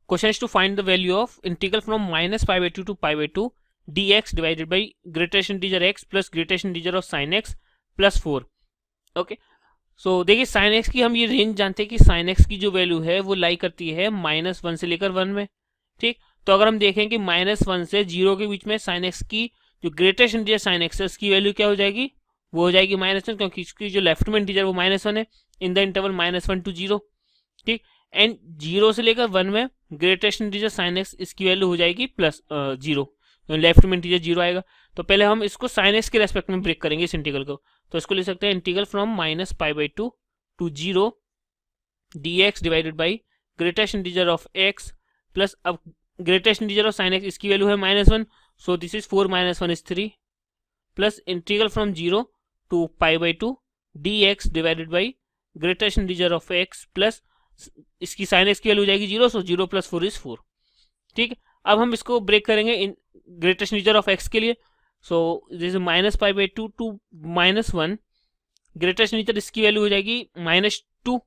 Question is to find the value of integral from minus pi by 2 to pi by 2 dx divided by greatest integer x plus greatest integer of sin x plus 4. Okay, सो देखिए sin x की हम ये range जानते हैं कि sin x की जो value है वो लाई करती है -1 से लेकर 1 में, ठीक। तो अगर हम देखें कि -1 से 0 के बीच में sin x की जो ग्रेटेस्ट इंटीजर sin x है उसकी वैल्यू क्या हो जाएगी, वो हो जाएगी -1, क्योंकि इसकी जो लेफ्ट में इंटीजर वो -1 है इन द इंटरवल -1 to 0, ठीक। एंड 0 से लेकर 1 में ग्रेटेस्ट इंटीजर sin x इसकी वैल्यू हो जाएगी +0, लेफ्ट में इंटीजर 0 आएगा। तो पहले हम इसको sin x के रेस्पेक्ट में ब्रेक करेंगे इस इंटीग्रल को, तो इसको लिख सकते हैं integral from -π/2 to 0 dx divided by greatest integer of x plus, अब greatest integer of sin x इसकी वैल्यू है -1, so this is 4 - 1 is 3 plus integral from 0 to π/2 dx divided by greatest integer of x plus इसकी sin x की value हो जाएगी 0, so 0 + 4 is 4, ठीक। अब हम इसको ब्रेक करेंगे in greatest integer of x के लिए, so this -π/2 to -1, greatest integer इसकी वैल्यू हो जाएगी -2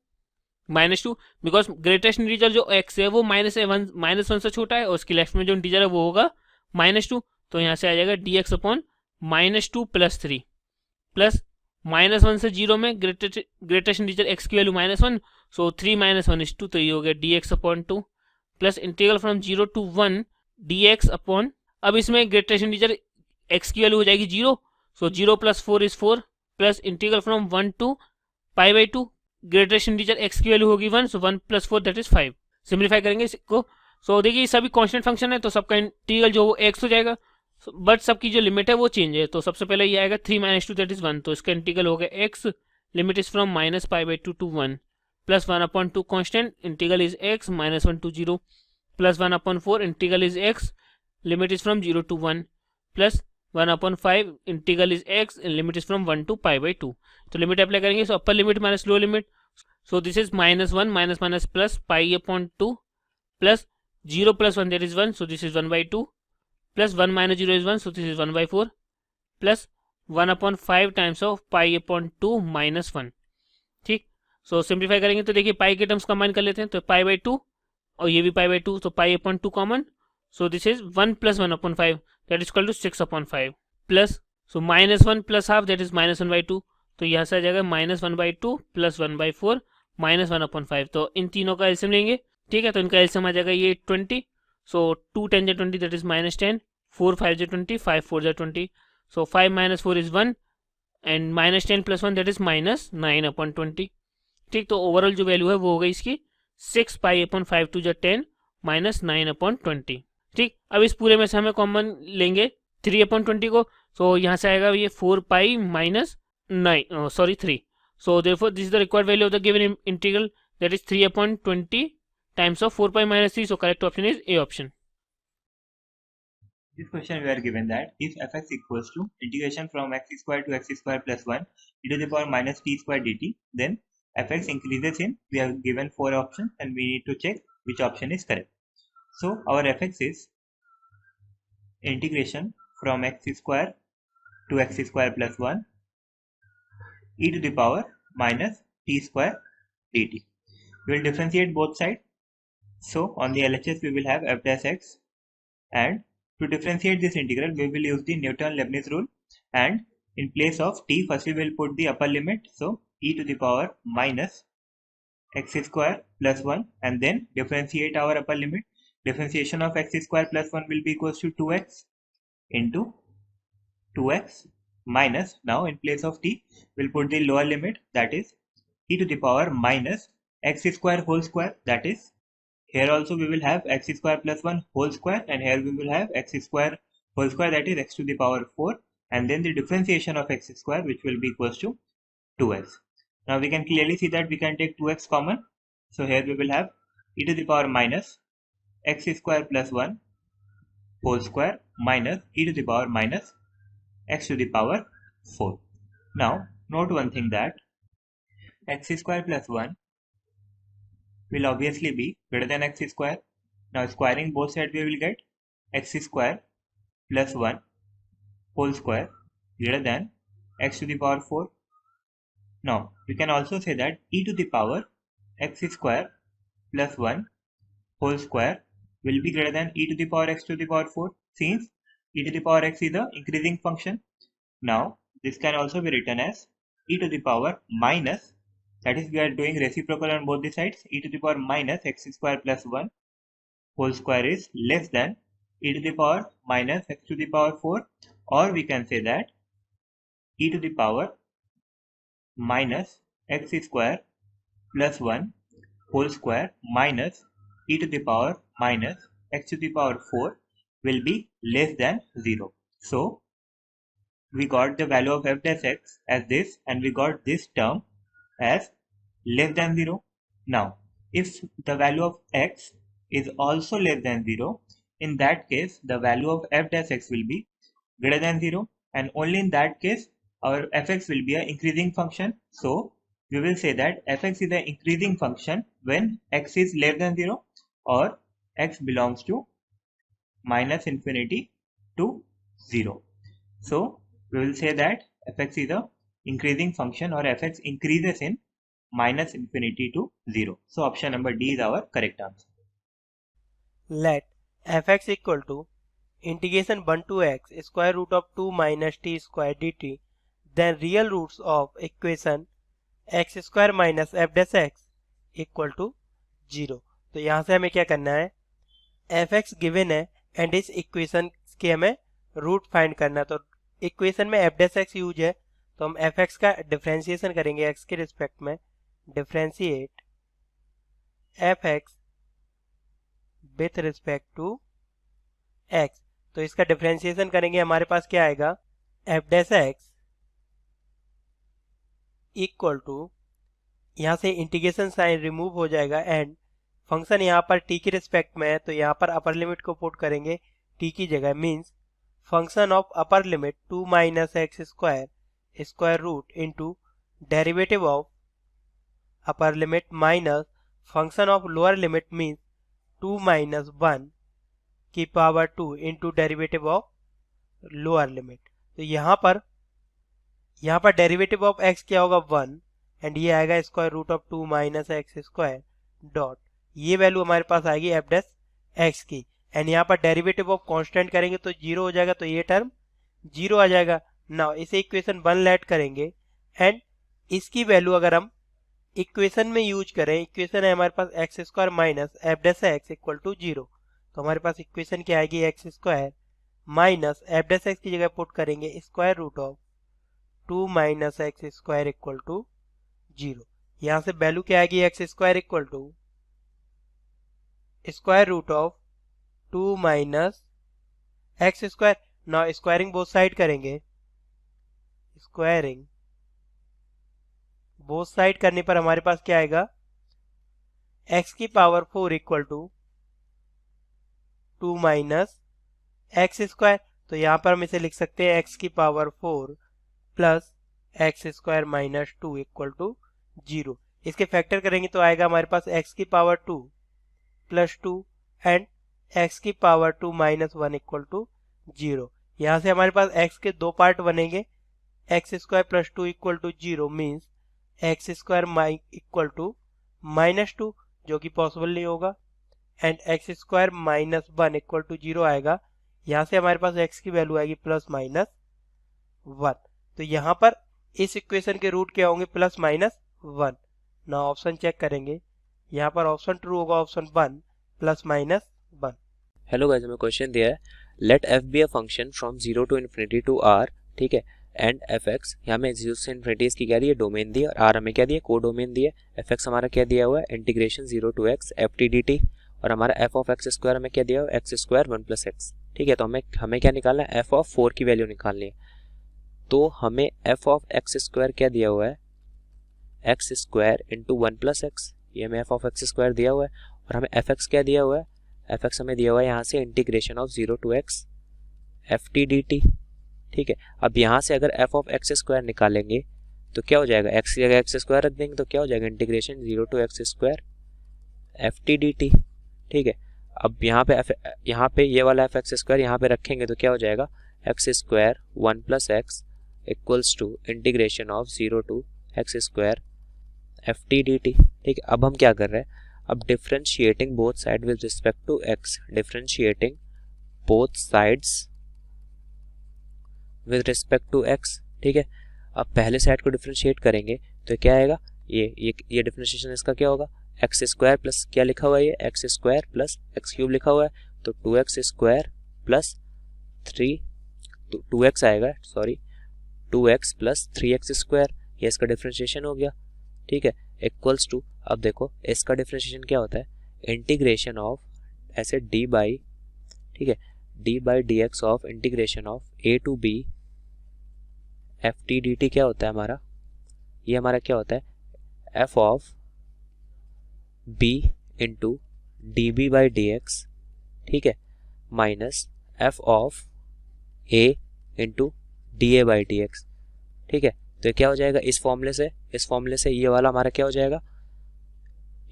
बिकॉज ग्रेटेस्ट इंटीजर जो x है वो -1 से छोटा है और उसकी लेफ्ट में जो इंटीजर है वो होगा -2, तो यहाँ से आ जाएगा dx अपॉन -2 + 3 प्लस -1 से 0 में ग्रेटेस्ट इंटीजर x की वैल्यू -1, सो 3 - 1 is 2, तो ये हो गया dx upon 2 plus integral from 0 to 1 dx upon, अब इसमें ग्रेटेस्ट इंटीजर x की वैल्यू हो जाएगी 0, so 0 + 4 is 4 plus integral from 1 to π/2 greatest integer x की वैल्यू होगी 1, सो 1 + 4 दैट इज 5। सिंप्लीफाई करेंगे इसको, सो देखिए सभी कांस्टेंट फंक्शन है तो सबका इंटीग्रल जो वो x हो जाएगा, बट सबकी जो लिमिट है वो चेंज है। तो सबसे पहले ये आएगा 3 - 2 दैट इज 1, तो इसका इंटीग्रल हो गया x, limit is from -π/2 to 1 plus 1/2 constant, integral is x -1 to 0 plus 1/4 integral is x, limit is from 0 to 1 plus 1/5 integral is x, limit is from 1 to π/2। तो लिमिट अप्लाई करेंगे, so upper limit minus lower limit, so this is -1 - plus π/2 plus 0 + 1 that is 1, so this is 1/2 plus 1 - 0 is 1, so this is 1/4 plus 1/5 times of π/2 -1, ठीक। सो simplify करेंगे तो देखिए पाई के terms combine कर लेते हैं, तो π/2 और ये भी π/2, तो π/2 common, so this is 1 + 1/5 that is equal to 6/5 plus, so -1 + half that is -1/2, तो यहाँ से आ जाएगा -1/2 प्लस 1/4 -1/5, तो इन तीनों का एलसीएम लेंगे, ठीक है। तो इनका एलसीएम आ जाएगा ये 20, so 2 10 × 20 that is -10, 4 5 × 20, 5 4 × 20, so 5 - 4 is 1 and -10 + 1 that is -9/20, ठीक। तो ओवरऑल जो वैल्यू है वो हो गई इसकी 6π/5 2 × 10 -9/20, ठीक। अब इस पूरे में से हमें कॉमन लेंगे 3/20 को, सो यहाँ से आएगा ये 4π - 3, so therefore this is the required value of the given integral, that is 3/20 times of 4π - 3, so correct option is A option. This question we are given that if fx equals to integration from x² to x² plus 1 e to the power -t² dt, then fx increases in, we are given 4 options and we need to check which option is correct. So our fx is integration from x² to x² plus 1 e to the power -t² dt. We will differentiate both sides. So on the LHS we will have f dash x, and to differentiate this integral we will use the Newton-Leibniz rule, and in place of t first we will put the upper limit, so e to the power -x² plus 1, and then differentiate our upper limit. Differentiation of x² plus 1 will be equals to 2x into 2x minus, now in place of t we'll put the lower limit, that is e to the power -x² whole square, that is here also we will have x² plus 1 whole square, and here we will have x² whole square, that is x to the power 4, and then the differentiation of x² which will be equals to 2x. Now we can clearly see that we can take 2x common, so here we will have e to the power -x² plus 1 whole square minus e to the power -x to the power 4. Now note one thing, that x² plus 1 will obviously be greater than x². Now squaring both sides we will get x² plus 1 whole square greater than x to the power 4. Now you can also say that e to the power x² plus 1 whole square will be greater than e to the power x to the power 4, since e to the power x is a increasing function. Now this can also be written as e to the power minus, that is we are doing reciprocal on both the sides, e to the power minus x square plus 1 whole square is less than e to the power minus x to the power 4, or we can say that e to the power minus x square plus 1 whole square minus e to the power minus x to the power 4 will be less than 0. So we got the value of f dash x as this, and we got this term as less than 0. Now if the value of x is also less than 0, in that case the value of f dash x will be greater than 0, and only in that case our fx will be an increasing function. So we will say that fx is an increasing function when x is less than 0 or x belongs to minus infinity to 0. So we will say that fx is a increasing function, or fx increases in minus infinity to 0. So option number D is our correct answer. Let fx equal to integration 1 to x square root of 2 minus t square dt, then real roots of equation x square minus f dash x equal to 0. तो यहाँ से हमें क्या करना है, fx given है and इस equation के हमें रूट फाइंड करना है. तो इक्वेशन में f dash x यूज है, तो हम fx का डिफ्रेंशिएशन करेंगे x के रिस्पेक्ट में. Differentiate fx with respect to x. तो इसका डिफ्रेंशिएशन करेंगे, हमारे पास क्या आएगा, f dash x equal to, यहाँ से इंटीग्रेशन साइन रिमूव हो जाएगा एंड फंक्शन यहाँ पर t के रिस्पेक्ट में है, तो यहाँ पर अपर लिमिट को पुट करेंगे t की जगह. Means function of upper limit 2 minus x square square root into derivative of upper limit minus function of lower limit means 2 minus 1 की power 2 into derivative of lower limit. तो यहाँ पर derivative of x क्या होगा, 1, and ये आएगा square root of 2 minus x square dot, ये value हमारे पास आएगी एफ डैश एक्स की, एंड यहाँ पर डेरिवेटिव ऑफ कांस्टेंट करेंगे तो 0 हो जाएगा, तो ये टर्म 0 आ जाएगा. नाउ इसे इक्वेशन 1 लेट करेंगे एंड इसकी वैल्यू अगर हम इक्वेशन में यूज करें, इक्वेशन है हमारे पास x square minus f dash x equal to 0, तो हमारे पास इक्वेशन क्या आएगी, x square minus f dash x की जगह पुट करेंगे square root of 2 minus x square equal to 0. यहाँ से वैल्यू क्या आएगी, x square equal to square root of 2 minus x square. Now squaring both side करेंगे, स्क्वायरिंग बोथ साइड करने पर हमारे पास क्या आएगा, x की power 4 equal to 2 minus x square. तो यहाँ पर हम इसे लिख सकते हैं x की power 4 plus x square minus 2 equal to 0. इसके फैक्टर करेंगे तो आएगा हमारे पास x की पावर 2 प्लस 2 एंड x की पावर 2 माइनस 1 इक्वल टू 0. यहाँ से हमारे पास x के दो पार्ट बनेंगे, x square plus 2 equal to 0 means x square equal to minus 2, जो कि पॉसिबल नहीं होगा, and x square minus 1 equal to 0 आएगा. यहाँ से हमारे पास x की वैल्यू आएगी प्लस माइनस 1. तो यहाँ पर इस इक्वेशन के रूट क्या होंगे, प्लस माइनस 1. ना ऑप्शन चेक करेंगे, यहाँ पर ऑप्शन ट्रू होगा, option 1 plus minus 1. Hello guys, हमें क्वेश्चन दिया है let f be a function from 0 to infinity to r, ठीक है, एंड एफ एक्स, यहाँ हमें 0 से इन्फिनिटी इसकी क्या दी है, डोमेन दी है, और r हमें क्या दिया, को डोमेन दिया. एफ एक्स हमारा क्या दिया हुआ है, integration 0 to x f t d t, और हमारा एफ ऑफ एक्स स्क्वायर हमें क्या दिया हुआ है, एक्स स्क्वायर 1 प्लस एक्स. ठीक है, तो हमें क्या निकालना है, एफ ऑफ 4 की वैल्यू निकालनी है. तो हमें एफ ऑफ एक्स स्क्वायर क्या दिया हुआ है, x square into 1 plus x, ये हमें एफ ऑफ एक्स स्क्वायर दिया हुआ है. और हमें एफ एक्स क्या दिया हुआ है, एफ एक्स हमें दिया हुआ है यहाँ से integration of 0 to x f t d t. ठीक है, अब यहाँ से अगर एफ ऑफ एक्स स्क्वायर निकालेंगे तो क्या हो जाएगा, एक्स की जगह एक्स स्क्वायर रख देंगे तो क्या हो जाएगा, integration 0 to x square f t d t. ठीक है, अब यहाँ पे ये वाला एफ एक्स स्क्वायर यहाँ पे रखेंगे तो क्या हो जाएगा, x square 1 plus x equals to integration of 0 to x square f t d t. ठीक है, अब हम क्या कर रहे हैं, अब differentiating both side with respect to x, differentiating both sides with respect to x, ठीक है। अब पहले साइड को डिफरेंशिएट करेंगे तो क्या आएगा, ये डिफरेंशिएशन इसका क्या होगा, एक्स स्क्वायर प्लस क्या लिखा हुआ है, ये x square plus x cube लिखा हुआ है, तो 2x स्क्वायर प्लस 2x आएगा, sorry 2x plus 3x square, ये इसका डिफरेंशिएशन हो गया, ठीक है, इक्वल्स टू, अब देखो इसका डिफरेंशिएशन क्या होता है, इंटीग्रेशन ऑफ ऐसे डी बाई, ठीक है, d by d x of integration of a to b f t d t क्या होता है हमारा, ये हमारा क्या होता है, f of b into d b by d x, ठीक है, minus f of a into d a by d x, ठीक है। तो ये क्या हो जाएगा, इस फॉर्मूले से ये वाला हमारा क्या हो जाएगा,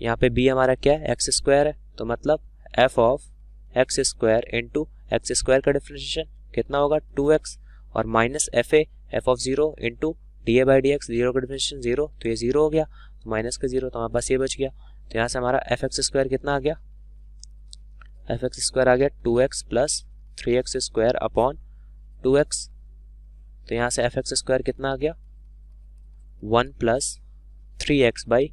यहाँ पे b हमारा क्या है, एक्स स्क्वायर है, तो मतलब f of x square into x square का डिफरेंशिएशन कितना होगा 2x, और minus f of 0 into d a by d x, zero का डिफरेंशिएशन 0, तो ये 0 हो गया, तो माइनस का 0, तो हमारे पास ये बच गया, तो यहाँ से हमारा एफ एक्स स्क्वायर कितना आ गया, एफ एक्स स्क्वायर आ गया 2x plus 3x square upon 2x, तो यहाँ से एफ एक्स स्क्वायर कितना आ गया 1 प्लस 3x बाई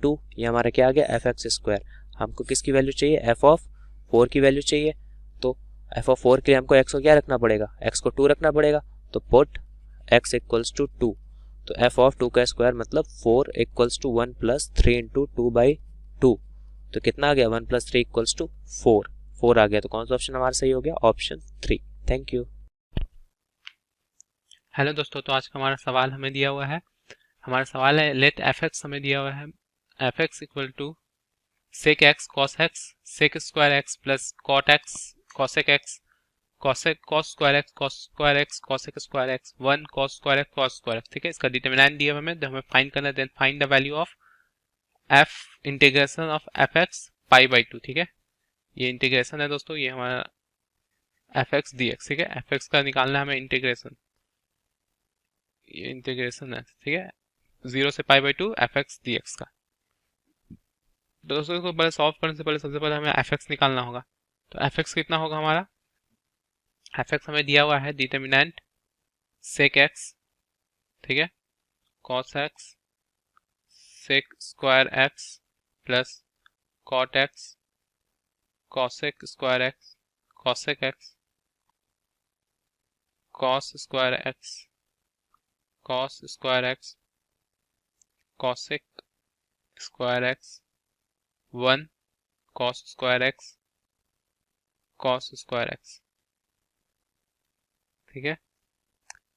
2, ये हमारा क्या आ गया एफ एक्स स्क्वायर। हमको किसकी वैल्यू चाहिए, एफ ऑफ 4 की वैल्यू चाहिए, तो एफ ऑफ 4 के लिए हमको x को क्या रखना पड़ेगा, x को 2 रखना पड़ेगा, तो पुट x इक्वल्स टू 2, तो एफ ऑफ 2 का स्क्वायर मतलब 4 equals to 1 plus 3 into 2 by 2, तो कितना आ गया 1 प्लस 3 इक्वल्स टू 4 आ गया, तो कौन सा ऑप्शन हमारा सही हो गया, ऑप्शन 3। Thank you. हेलो दोस्तों, तो आज का हमारा सवाल हमें दिया हुआ है, हमारा सवाल है लेट एफ एक्स हमें दिया हुआ है, f x equal to sec x cos x sec square x plus cot x cosec x cos square x cosec square x 1 cos square x, ठीक है। इसका डिटरमिनेंट दिया हुआ हमें, हमें फाइंड करना है, then find the value of f integration of f x pi by 2, ठीक है। ये इंटीग्रेशन है दोस्तों, ये हमारा एफ एक्स डी एक्स, ठीक है। एफ एक्स का निकालना है हमें इंटीग्रेशन, ये इंटीग्रेशन है, ठीक है, 0 से pi by 2 F x D x का। दोस्तों इसको पहले सॉल्व करने से पहले सबसे पहले हमें एफ एक्स निकालना होगा, तो एफ एक्स कितना होगा हमारा, एफ एक्स हमें दिया हुआ है डिटरमिनेंट सेक एक्स, ठीक है, cos x sec square x plus cot x cosec square x cosec x cos square x cos square x cosec square x 1 cos square x cos square x, ठीक है।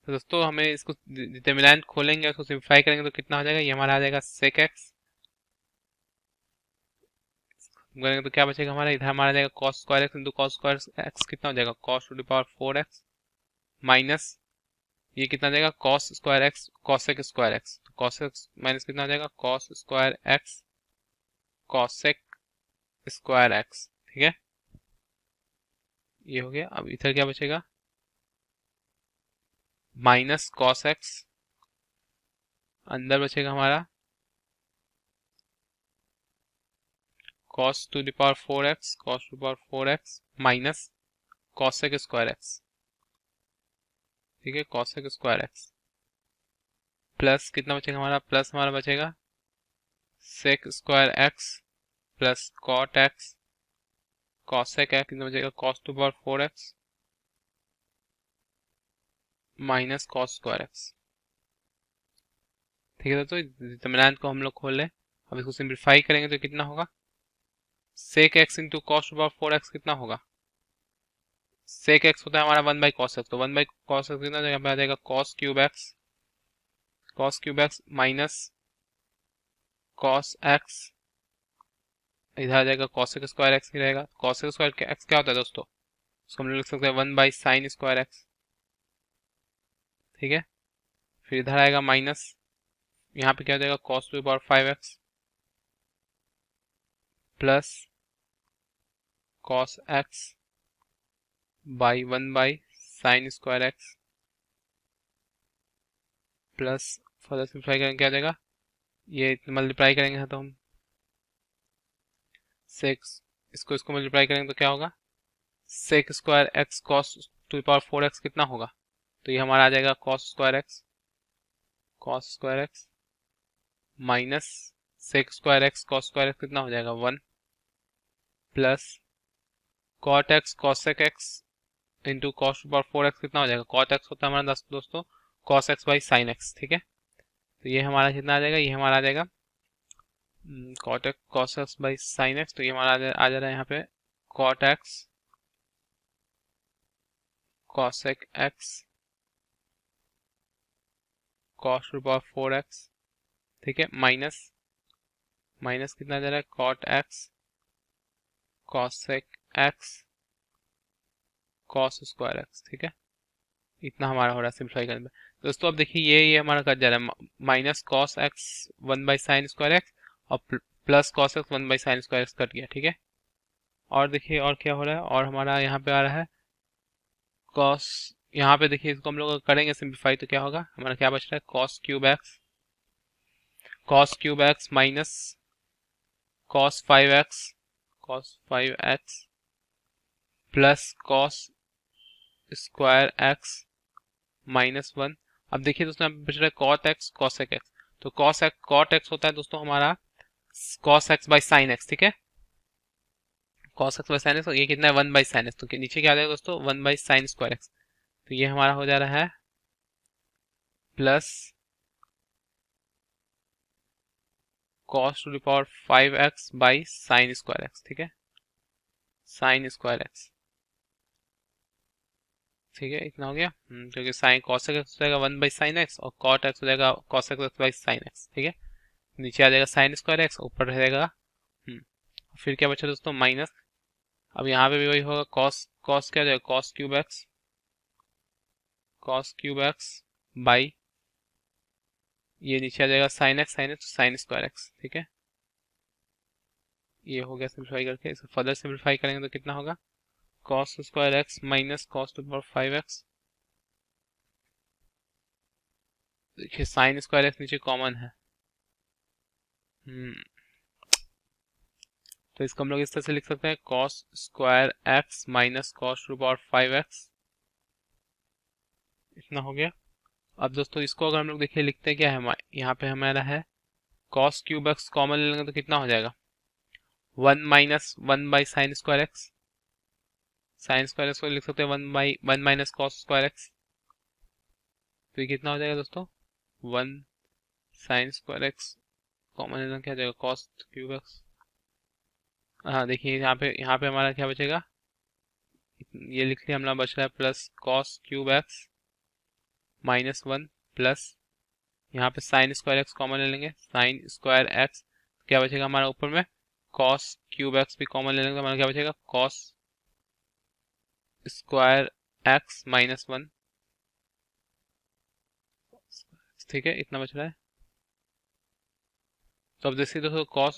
तो दोस्तों हमें इसको डिटरमिनेंट खोलेंगे, उसको सिंप्लीफाई करेंगे तो कितना हो जाएगा, ये हमारा आ जाएगा सेक एक्स, करेंगे तो क्या बचेगा हमारा, इधर हमारा आ जाएगा cos square x into cos square x, कितना हो जाएगा cos to the power 4x minus ये कितना आ जाएगा cos square x cosec square x, तो कॉस एक्स माइनस कितना हो जाएगा cos square x cosec square x, ठीक है, ये हो गया। अब इधर क्या बचेगा माइनस कॉस एक्स, अंदर बचेगा हमारा cos to the power 4x cos to power 4x minus cosec square x, ठीक है, cosec स्क्वायर एक्स प्लस कितना बचेगा हमारा, प्लस हमारा बचेगा sec square x plus cot x cosec x, कितना बचेगा cos to power 4x minus cos square x, ठीक है। तो डिटरमिनेंट को हम लोग खोल लें, अब इसको सिंप्लीफाई करेंगे तो कितना होगा sec x into cos to power 4x कितना होगा, sec x होता है हमारा 1 बाई कॉस एक्स, तो 1 बाई कॉस एक्स कितना यहाँ पे आ जाएगा cos cube x minus cos x, इधर आ जाएगा cosec स्क्वायर एक्स ही रहेगा, cosec स्क्वायर एक्स क्या होता है दोस्तों, इसको हम लोग लिख सकते हैं 1 बाई साइन स्क्वायर एक्स, ठीक है। फिर इधर आएगा माइनस, यहाँ पे क्या हो जाएगा cos to power 5x plus cos x by 1 by sine square x plus further simplify करेंगे क्या हो जाएगा, ये मल्टीप्लाई करेंगे तो हम सेक्स, इसको मल्टीप्लाई करेंगे तो क्या होगा, sec square x cos to the power 4x कितना होगा, तो ये हमारा आ जाएगा cos square x minus sec square x cos square x कितना हो जाएगा 1 plus cot x cosec x into cos to power 4x कितना हो जाएगा, कॉट एक्स होता है हमारा दोस्तों cos x by sine x, ठीक है। तो ये हमारा कितना आ जाएगा, ये हमारा आ जाएगा cot x cos x by sine x, तो ये हमारा आ जा रहा है यहाँ पे cot x cosec x cos to power 4x, ठीक है, माइनस कितना जा रहा है cot x cosec x cos square x, ठीक है। इतना हमारा हो रहा है सिंप्लीफाई करने में। दोस्तों अब देखिए ये हमारा कट जा रहा है, minus cos x 1 by sine square x और plus cos x 1 by sine square x cut गया, ठीक है। और देखिए और क्या हो रहा है, और हमारा यहाँ पे आ रहा है कॉस, यहाँ पे देखिए इसको हम लोग करेंगे सिंप्लीफाई तो क्या होगा, हमारा क्या बच रहा है cos cube x minus cos 5x plus cos square x minus 1। अब देखिए दोस्तों यहाँ पे बच रहा है कॉट एक्स कॉसेक एक्स, तो कॉट एक्स होता है दोस्तों हमारा cos x by sine x, ठीक है, cos x by sine x, ये कितना है 1 बाई साइन एक्स, तो नीचे क्या आ जाएगा दोस्तों 1 बाई साइन स्क्वायर एक्स, तो ये हमारा हो जा रहा है plus cos to the power 5x by sine square x, ठीक है, साइन स्क्वायर एक्स, ठीक है, इतना हो गया। क्योंकि साइन कॉस एक्स हो जाएगा 1 बाई साइन एक्स और कॉट एक्स हो जाएगा cos x by sine x, ठीक है, नीचे आ जाएगा साइन स्क्वायर एक्स, ऊपर रहेगा फिर क्या बचा दोस्तों माइनस, अब यहाँ पे भी वही होगा कॉस क्या हो जाएगा कॉस क्यूब एक्स बाई ये नीचे आ जाएगा sine x sign square x, ठीक है, ये हो गया सिंप्लीफाई करके। इसको फर्दर सिंप्लीफाई करेंगे तो कितना होगा cos square x minus cos to power 5x, देखिए साइन स्क्वायर एक्स नीचे कॉमन है, तो इसको हम लोग इस तरह से लिख सकते हैं cos square x minus cos to power 5x, इतना हो गया। अब दोस्तों इसको अगर हम लोग देखिए लिखते हैं क्या है, यहाँ पे हमारा है कॉस क्यूब एक्स कॉमन ले लेंगे तो कितना हो जाएगा 1 minus 1 by sine square x को लिख सकते हैं 1 माइनस कॉस स्क्वायर एक्स, तो ये कितना हो जाएगा दोस्तों 1 साइन स्क्वायर एक्स कॉमन लेना क्या हो जाएगा कॉस क्यूब एक्स, हाँ देखिए यहाँ पे हमारा क्या बचेगा, ये लिख लिया हमारा बच रहा है plus cos cube x minus 1 plus यहाँ पे साइन स्क्वायर एक्स कॉमन ले लेंगे, साइन स्क्वायर एक्स क्या बचेगा हमारा ऊपर में कॉस क्यूब एक्स भी कॉमन ले लेंगे, हमारा क्या बचेगा कॉस स्क्वायर एक्स माइनस 1, ठीक है, इतना बच रहा है। तो अब देखिए दोस्तों कॉस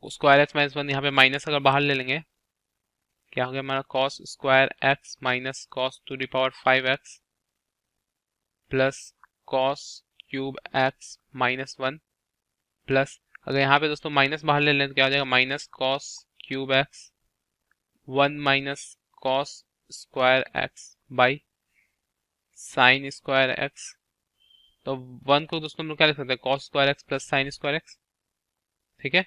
स्क्वायर एक्स माइनस 1 यहाँ पे माइनस अगर बाहर ले लेंगे क्या हो गया हमारा cos square x minus cos to the power 5x plus cos cube x minus 1 plus अगर यहाँ पे दोस्तों माइनस बाहर ले लें तो क्या हो जाएगा minus cos cube x 1 minus cos square x by sine square x, तो 1 को दोस्तों हम लोग क्या लिख सकते हैं cos square x plus sign square x, ठीक है,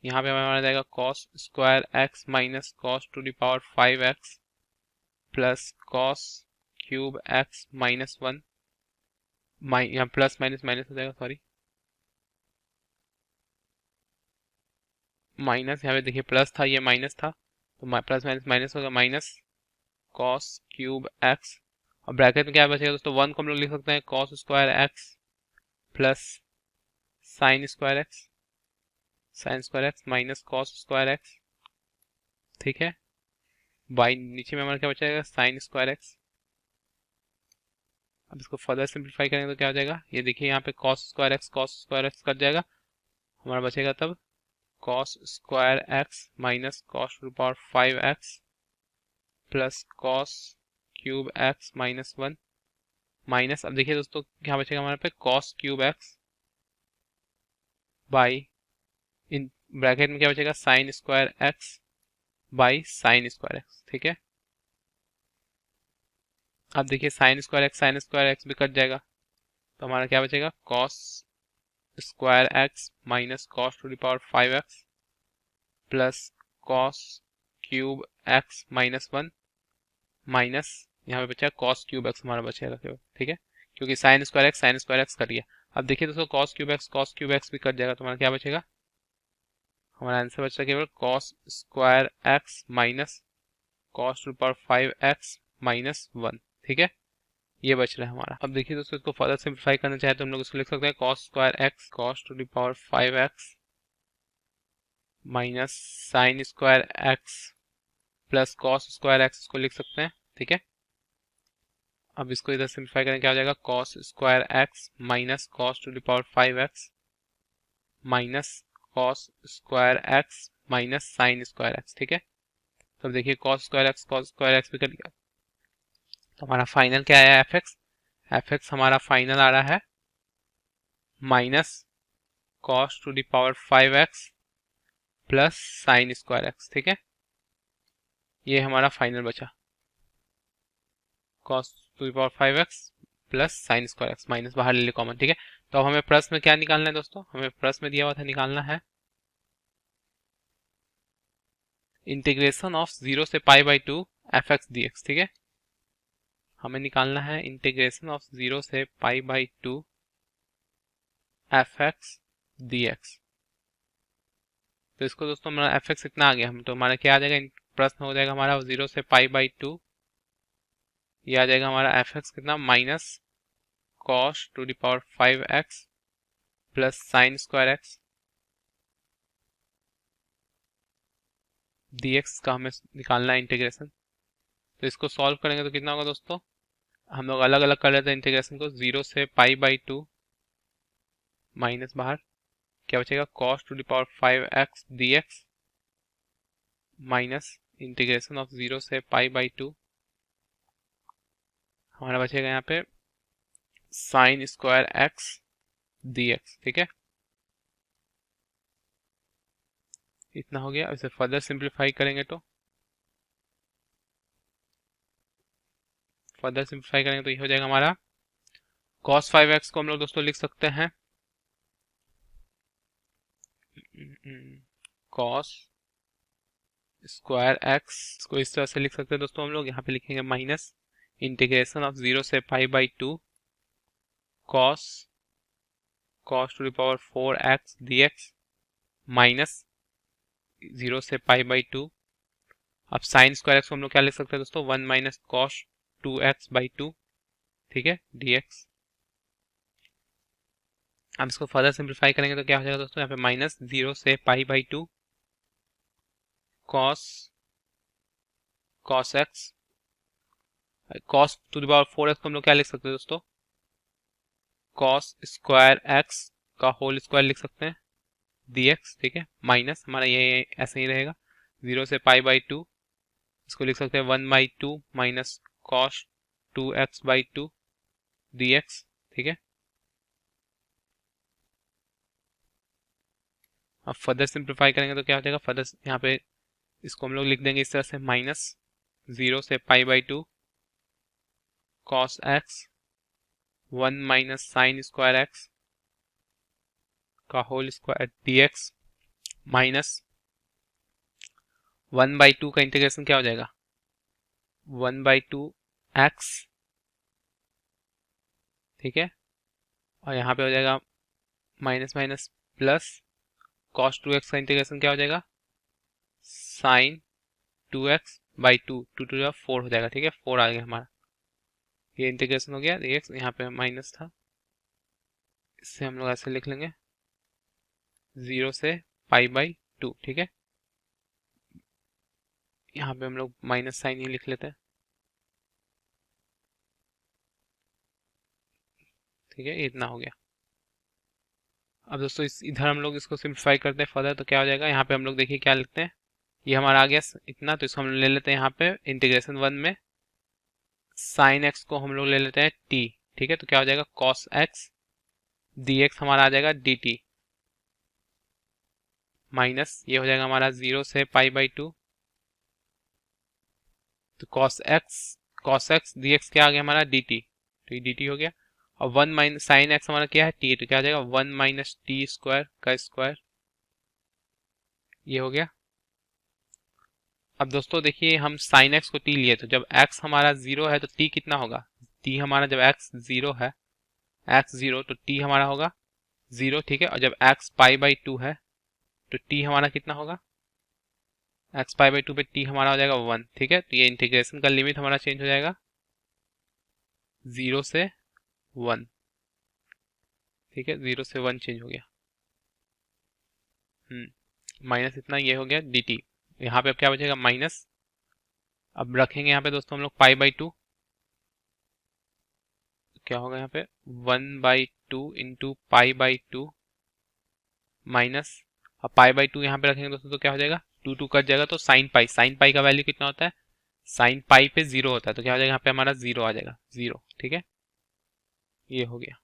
यहाँ पे हमारा जाएगा cos square x minus cos to the power 5x plus cos cube x minus 1, यहाँ प्लस माइनस माइनस हो जाएगा, सॉरी माइनस, यहाँ पे देखिए प्लस था ये माइनस था तो प्लस माइनस माइनस होगा माइनस कॉस क्यूब एक्स और ब्रैकेट में क्या बचेगा दोस्तों 1 को हम लोग लिख सकते हैं cos square x plus sign square x minus cos square x, ठीक है, बाई नीचे में हमारा क्या बचेगा साइन स्क्वायर एक्स। अब इसको फर्दर सिंप्लीफाई करेंगे तो क्या हो जाएगा, ये देखिए यहाँ पे कॉस स्क्वायर एक्स कट जाएगा, हमारा बचेगा तब cos square x minus cos to power 5x plus cos cube x minus 1 minus, अब देखिए दोस्तों क्या बचेगा हमारे पे cos cube x by in bracket में क्या बचेगा sign square x by sine square x, ठीक है। अब देखिए साइन स्क्वायर एक्स भी कट जाएगा, तो हमारा क्या बचेगा cos square x minus cos to the power 5x plus cos cube x minus 1 minus यहाँ पे बचा कॉस क्यूब एक्स हमारा बचेगा केवल, ठीक है, क्योंकि साइन स्क्वायर एक्स कट गया। अब देखिए दोस्तों कॉस क्यूब एक्स भी कट जाएगा, तो हमारा क्या बचेगा, हमारा आंसर बचता केवल cos square x minus cos to power 5x minus 1, ठीक है, ये बच रहा है हमारा। अब देखिए दोस्तों इसको फर्दर सिंप्लीफाई करना चाहे तो हम लोग इसको लिख सकते हैं cos square x cos to the power 5x minus sine square x plus cos square x को लिख सकते हैं, ठीक है। अब इसको इधर सिंप्लीफाई करें क्या हो जाएगा cos square x minus cos to the power 5x minus cos square x minus sine square x, ठीक है। तो अब देखिए कॉस स्क्वायर एक्स भी कट गया, तो हमारा फाइनल क्या आया एफ एक्स हमारा फाइनल आ रहा है minus cos to the power 5x plus sign square x, ठीक है, ये हमारा फाइनल बचा cos to the power 5x plus sign square x minus बाहर ले ले कॉमन, ठीक है। तो अब हमें प्लस में क्या निकालना है दोस्तों, हमें प्लस में दिया हुआ था निकालना है इंटीग्रेशन ऑफ 0 से pi by 2 F x D x, ठीक है, हमें निकालना है इंटीग्रेशन ऑफ 0 से pi by 2 F x D x. तो इसको दोस्तों हमारा एफ एक्स इतना आ गया, हम तो हमारा क्या आ जाएगा प्रश्न हो जाएगा हमारा 0 से पाई बाई 2, ये आ जाएगा हमारा एफ एक्स कितना minus cos to the power 5x plus sign square x dx का हमें निकालना है इंटीग्रेशन। तो इसको सॉल्व करेंगे तो कितना होगा दोस्तों, हम लोग अलग अलग कर लेते हैं इंटीग्रेशन को, 0 से पाई बाई 2 माइनस बाहर क्या बचेगा cos to the power 5x dx minus integration of 0 से पाई बाई 2 हमारा बचेगा यहाँ पे साइन स्क्वायर एक्स dx, ठीक है, इतना हो गया। इसे फर्दर सिंप्लीफाई करेंगे तो ये हो जाएगा हमारा cos 5x को हम लोग दोस्तों लिख सकते हैं cos स्क्वायर एक्स को इस तरह से लिख सकते हैं दोस्तों, हम लोग यहाँ पे लिखेंगे माइनस इंटीग्रेशन ऑफ 0 से pi by 2 cos to the power 4x dx minus 0 से पाई बाई 2। अब साइन स्क्वायर एक्स को हम लोग क्या लिख सकते हैं दोस्तों 1 माइनस कॉस 2x बाई 2, ठीक है, dx। अब इसको फर्दर सिंप्लीफाई करेंगे तो क्या हो जाएगा दोस्तों, यहाँ पे माइनस 0 से pi by 2 cos x cos to the power 4x को हम लोग क्या लिख सकते हैं दोस्तों cos स्क्वायर x का होल स्क्वायर लिख सकते हैं dx, ठीक है, माइनस हमारा ये ऐसे ही रहेगा 0 से पाई बाई 2, इसको लिख सकते हैं 1 by 2 minus cos 2x by 2 dx, ठीक है। अब फर्दर सिंप्लीफाई करेंगे तो क्या हो जाएगा, फर्दर यहाँ पे इसको हम लोग लिख देंगे इस तरह से माइनस 0 से pi by 2 cos x 1 minus sine square x का whole square dx minus 1 by 2 का इंटीग्रेशन क्या हो जाएगा 1 बाई 2 x, ठीक है, और यहाँ पे हो जाएगा minus minus plus cos 2x का इंटीग्रेशन क्या हो जाएगा साइन 2x बाई 2 टू 4 हो जाएगा, ठीक है, 4 आ गया हमारा, ये इंटीग्रेशन हो गया dx, यहाँ पे माइनस था, इससे हम लोग ऐसे लिख लेंगे 0 से पाई बाई 2, ठीक है, यहाँ पे हम लोग माइनस साइन ही लिख लेते हैं, ठीक है, इतना हो गया। अब दोस्तों इधर हम लोग इसको सिंप्लीफाई करते हैं फर्दर तो क्या हो जाएगा, यहाँ पे हम लोग देखिए क्या लिखते हैं, ये हमारा आ गया इतना, तो इसको हम ले लेते हैं यहाँ पे इंटीग्रेशन 1 में साइन एक्स को हम लोग ले लेते हैं t, ठीक है, तो क्या हो जाएगा cos x dx हमारा आ जाएगा dt, माइनस ये हो जाएगा हमारा 0 से π/2, तो cos x dx क्या आ गया हमारा dt, तो ये dt हो गया। और 1 माइनस साइन x हमारा क्या है t, तो क्या आ जाएगा 1 माइनस टी स्क्वायर का स्क्वायर, ये हो गया। अब दोस्तों देखिए हम साइन x को t लिए, तो जब x हमारा 0 है तो t कितना होगा, t हमारा जब x 0 है, x 0 तो t हमारा होगा 0, ठीक है। और जब x π/2 है तो t हमारा कितना होगा, x π/2 पे t हमारा हो जाएगा 1, ठीक है। तो ये इंटीग्रेशन का लिमिट हमारा चेंज हो जाएगा 0 से 1, ठीक है, 0 से 1 चेंज हो गया। माइनस इतना ये हो गया dt, यहाँ पे अब क्या बचेगा माइनस, अब रखेंगे यहाँ पे दोस्तों हम लोग π/2, क्या होगा यहाँ पे 1/2 इंटू π/2 माइनस, अब π/2 यहाँ पे रखेंगे दोस्तों तो क्या हो जाएगा 2 कट जाएगा, तो साइन पाई का वैल्यू कितना होता है, साइन पाई पे 0 होता है, तो क्या हो जाएगा यहाँ पे हमारा 0 आ जाएगा 0, ठीक है, ये हो गया।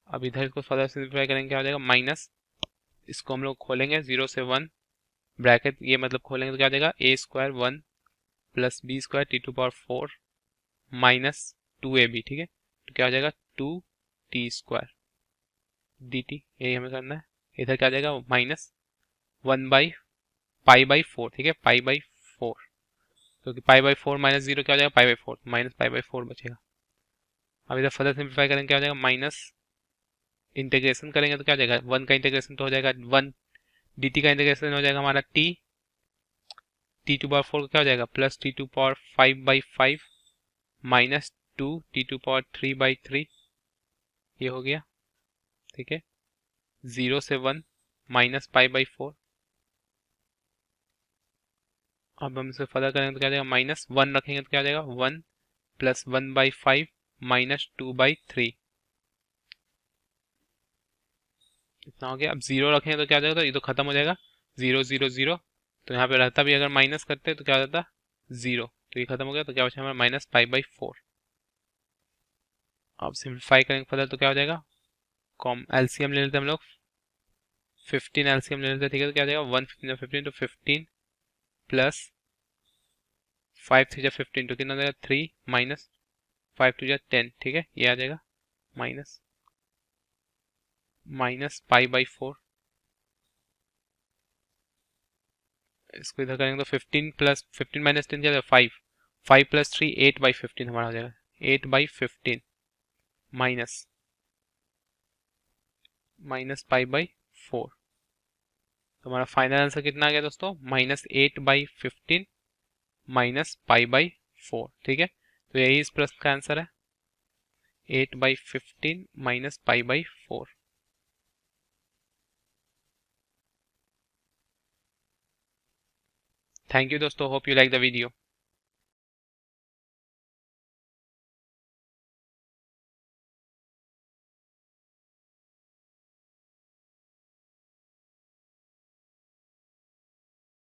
अब इधर इसको फर्दर सिंप्लीफाई करेंगे, क्या हो जाएगा माइनस, इसको हम लोग खोलेंगे 0 से 1 ब्रैकेट, ये मतलब खोलेंगे तो क्या हो जाएगा a² 1 plus b² t⁴ minus 2ab, ठीक है। तो क्या हो जाएगा 2t² dt, यही हमें करना है। इधर क्या आ जाएगा माइनस 1/π/4, ठीक है, π/4, क्योंकि π/4 माइनस 0 क्या हो जाएगा π/4, माइनस π/4 बचेगा। अब इधर फर्दर सिंप्लीफाई करेंगे क्या हो जाएगा माइनस, इंटीग्रेशन करेंगे तो क्या हो जाएगा 1 का इंटीग्रेशन तो हो जाएगा 1, dt का इंटीग्रेशन हो जाएगा हमारा t⁴ का क्या हो जाएगा प्लस t⁵/5 माइनस 2 t⁵3/3, ये हो गया, ठीक है, 0 से 1 माइनस π/4। अब हम इसे फर्दर करेंगे तो क्या हो जाएगा माइनस 1 रखेंगे तो क्या हो जाएगा 1 प्लस 1/5 माइनस 2/3, इतना हो गया। अब 0 रखेंगे तो क्या हो जाएगा, तो ये तो खत्म हो जाएगा 0 0 0, तो यहाँ पे रहता भी अगर माइनस करते तो क्या हो जाता 0, तो ये खत्म हो गया, तो क्या बचा हमारा माइनस π/4। अब सिंप्लीफाई करेंगे फर्दर तो क्या हो जाएगा, कॉम एलसीएम ले लेते हैं हम लोग, 15 एलसीएम ले लेते हैं, ठीक है, तो क्या हो जाएगा 1 15 15 तो 15 प्लस 5 3 15, तो कितना हो जाएगा 3 माइनस 5 2 10, ठीक है, ये आ जाएगा माइनस π/4। इसको इधर करेंगे तो 15 प्लस 15 माइनस 10 क्या 5, 5 प्लस 3 8/15 हमारा हो जाएगा 8/15 माइनस π/4। तो हमारा फाइनल आंसर कितना आ गया दोस्तों माइनस 8/15 माइनस π/4, ठीक है। तो यही इस प्रश्न का आंसर है 8/15 माइनस π/4। थैंक यू दोस्तों, hope you like the video.